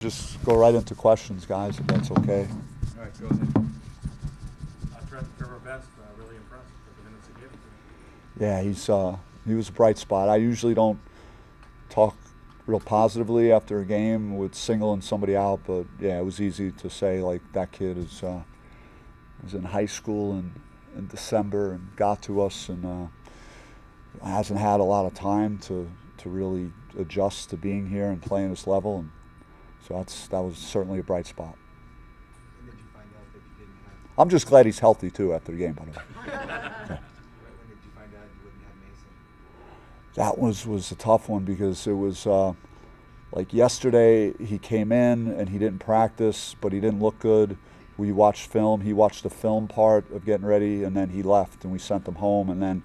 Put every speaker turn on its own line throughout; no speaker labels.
Just go right into questions, guys, if that's okay.
All right, go ahead. I tried to cover our best. Really impressed with the minutes he gave us.
Yeah, he was a bright spot. I usually don't talk real positively after a game with singling somebody out, but yeah, it was easy to say like that kid was in high school in December and got to us and hasn't had a lot of time to really adjust to being here and playing this level. And so that was certainly a bright spot.
When did you find out that you didn't have?
I'm just glad he's healthy too after the game, by the way.
When did you find out you wouldn't have Mason?
That was a tough one because it was like yesterday he came in and he didn't practice, but he didn't look good. We watched film. He watched the film part of getting ready, and then he left, and we sent him home. And then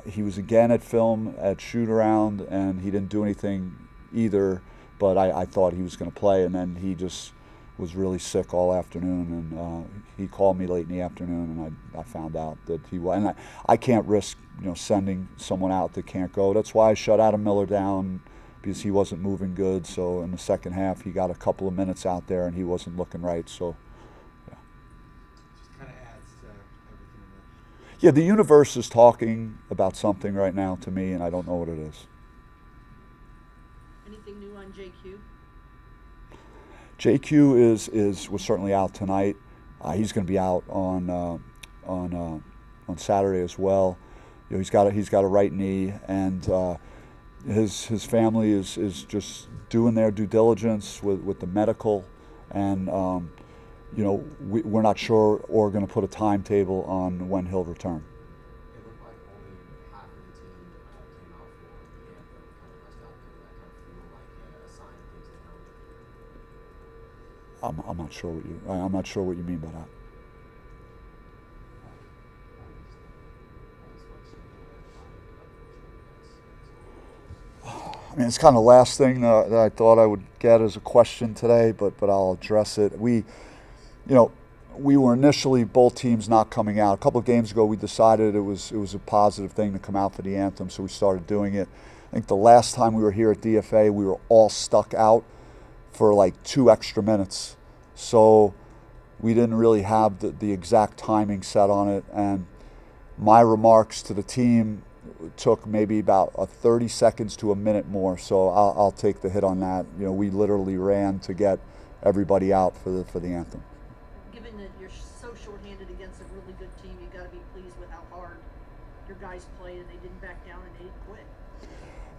he was again at film at shoot around, and he didn't do anything either. But I thought he was going to play, and then he just was really sick all afternoon, and he called me late in the afternoon, and I found out that he was. And I can't risk sending someone out that can't go. That's why I shut Adam Miller down, because he wasn't moving good. So in the second half, he got a couple of minutes out there, and he wasn't looking right. So yeah.
Just kind of adds to everything.
Yeah, the universe is talking about something right now to me, and I don't know what it is.
Anything new on JQ?
JQ was certainly out tonight. He's going to be out on Saturday as well. He's got a right knee, and his family is just doing their due diligence with the medical, and we're not sure or going to put a timetable on when he'll return.
It looked like only half of the team came out for the anthem, kind of rest out there. That kind of feel like a sign of things to come.
I'm not sure what you mean by that. I mean, it's kind of the last thing that I thought I would get as a question today, but I'll address it. We were initially both teams not coming out. A couple of games ago, we decided it was a positive thing to come out for the anthem, so we started doing it. I think the last time we were here at DFA, we were all stuck out for like 2 extra minutes. So we didn't really have the exact timing set on it. And my remarks to the team took maybe about 30 seconds to a minute more. So I'll take the hit on that. We literally ran to get everybody out for the anthem.
Given that you're so shorthanded against a really good team, you got to be pleased with how hard your guys played, and they didn't back down and they didn't quit.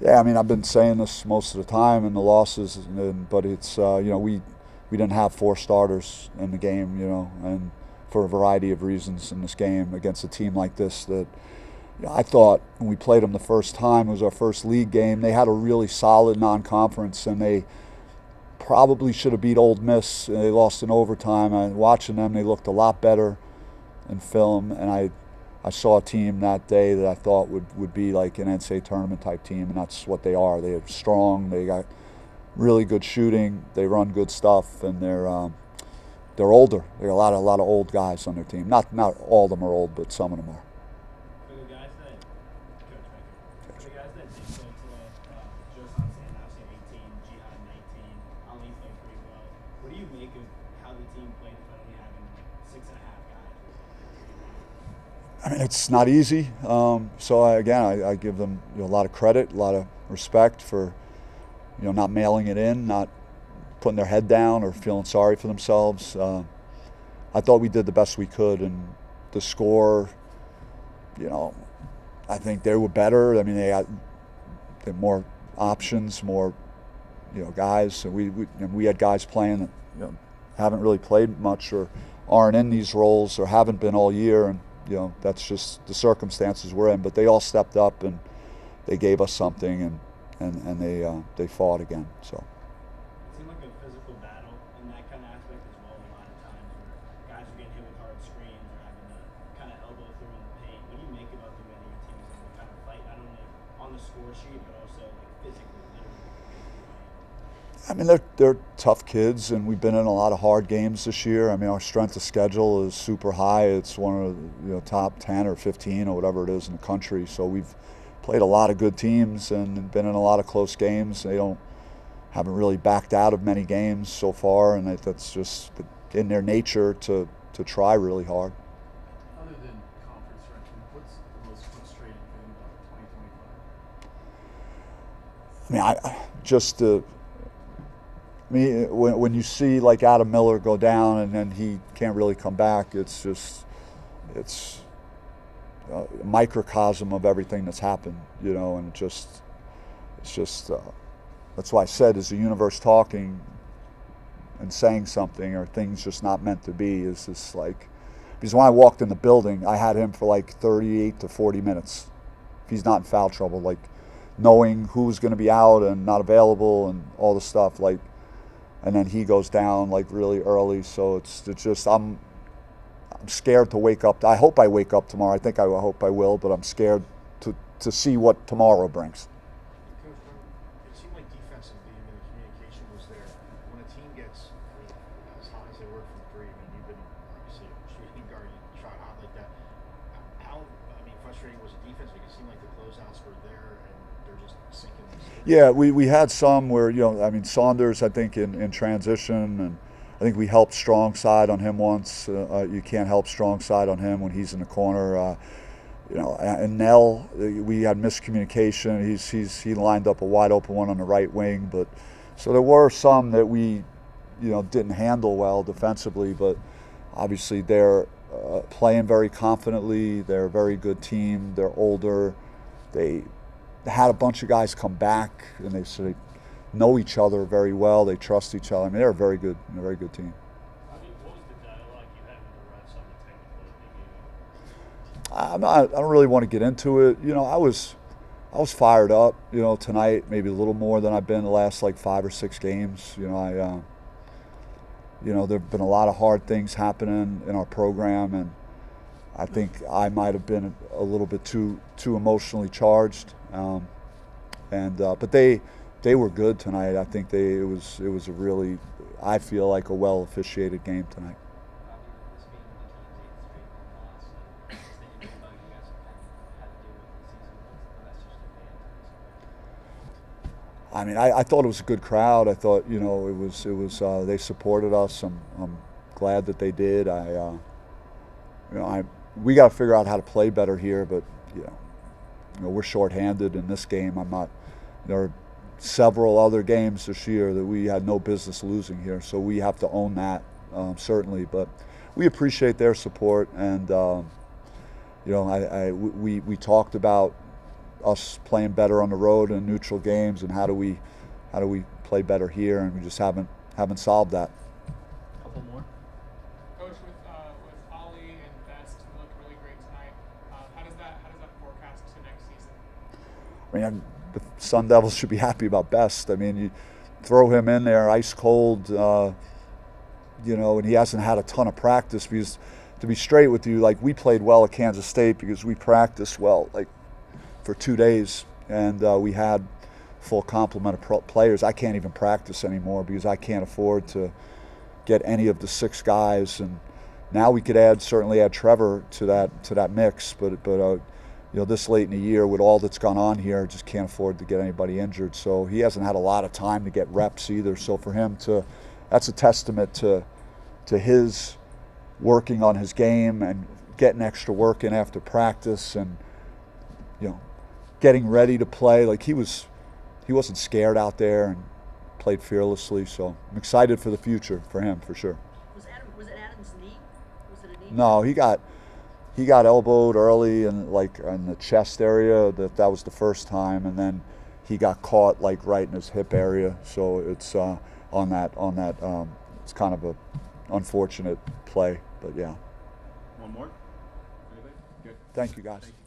Yeah, I mean, I've been saying this most of the time in the losses, but it's we didn't have 4 starters in the game, and for a variety of reasons in this game against a team like this that I thought when we played them the first time, it was our first league game, they had a really solid non-conference, and they probably should have beat Ole Miss. They lost in overtime. Watching them, they looked a lot better in film, and I saw a team that day that I thought would be like an NCAA tournament type team, and that's what they are. They're strong. They got really good shooting. They run good stuff, and they're older. There are a lot of old guys on their team. Not all of them are old, but some of them are.
For the guys that did play today, Joe Sansan, obviously 18, Jihad 19, Ali played pretty well. What do you make of how the team played despite only having 6.5 guys?
I mean, it's not easy. So I give them a lot of credit, a lot of respect for not mailing it in, not putting their head down or feeling sorry for themselves. I thought we did the best we could, and the score, I think they were better. I mean, they had more options, more guys. So we had guys playing that haven't really played much or aren't in these roles or haven't been all year, and that's just the circumstances we're in. But they all stepped up and they gave us something, and they fought again. So.
It seemed like a physical battle in that kind of aspect as well. A lot of times where guys are getting hit with hard screens or having to kind of elbow through in the paint. What do you make about the way that your team is able to kind of fight not only on the score sheet but also like physically, literally?
I mean, they're tough kids, and we've been in a lot of hard games this year. I mean, our strength of schedule is super high. It's one of the top 10 or 15 or whatever it is in the country. So we've played a lot of good teams and been in a lot of close games. They don't haven't really backed out of many games so far, and that's just in their nature to try really hard.
Other than conference direction, what's the most frustrating thing about 2025?
I mean, when you see like Adam Miller go down and then he can't really come back, it's a microcosm of everything that's happened, you know, and it's just that's why I said, is the universe talking and saying something, or things just not meant to be? Is this like, because when I walked in the building, I had him for like 38 to 40 minutes. If he's not in foul trouble, like knowing who's going to be out and not available and all the stuff, like, and then he goes down like really early. So it's just, I'm scared to wake up. I hope I wake up tomorrow. I hope I will, but I'm scared to see what tomorrow brings.
Coach, it seemed like defensively, I mean, the communication was there. When a team gets, as hot as they were from three, I mean, you've been obviously a shooting guard, you shot hot like that. How, frustrating was the defense? Because it seemed like the closeouts were there and they're just sinking.
Yeah, we had some where, Saunders, I think, in transition, and I think we helped strong side on him once. You can't help strong side on him when he's in the corner. And Nell, we had miscommunication. He lined up a wide open one on the right wing, but so there were some that we, didn't handle well defensively. But obviously they're playing very confidently. They're a very good team. They're older. They had a bunch of guys come back, and they sort of know each other very well. They trust each other. I mean, they're a very good team.
What was the dialogue you had with the refs on the technical that
I don't really want to get into it. I was fired up, tonight, maybe a little more than I've been the last like 5 or 6 games. There've been a lot of hard things happening in our program, and I think I might have been a little bit too emotionally charged. But they were good tonight. I think it was a really, I feel like, a well officiated game tonight. I mean, I thought it was a good crowd. I thought, it was they supported us. I'm glad that they did. We got to figure out how to play better here, but we're shorthanded in this game. There are several other games this year that we had no business losing here, so we have to own that, certainly. But we appreciate their support, and we talked about us playing better on the road in neutral games, and how do we play better here, and we just haven't solved that.
couple more?
Coach, with Ollie and Best look really great tonight, how does that forecast to next season?
I mean, the Sun Devils should be happy about Best. I mean, you throw him in there ice cold, and he hasn't had a ton of practice, because, to be straight with you, like, we played well at Kansas State because we practiced well, like, for 2 days, and we had full complement of players. I can't even practice anymore because I can't afford to get any of the 6 guys, and now we could certainly add Trevor to that mix, but this late in the year, with all that's gone on here, just can't afford to get anybody injured. So he hasn't had a lot of time to get reps either. So for him that's a testament to his working on his game and getting extra work in after practice, and getting ready to play. Like, he wasn't scared out there and played fearlessly. So I'm excited for the future for him, for sure.
Was it Adam's knee? Was it a knee?
No, he got elbowed early and like in the chest area. That was the first time, and then he got caught like right in his hip area. So it's on that. It's kind of a unfortunate play, but yeah.
One more? Anybody? Good.
Thank you, guys.
Thank you.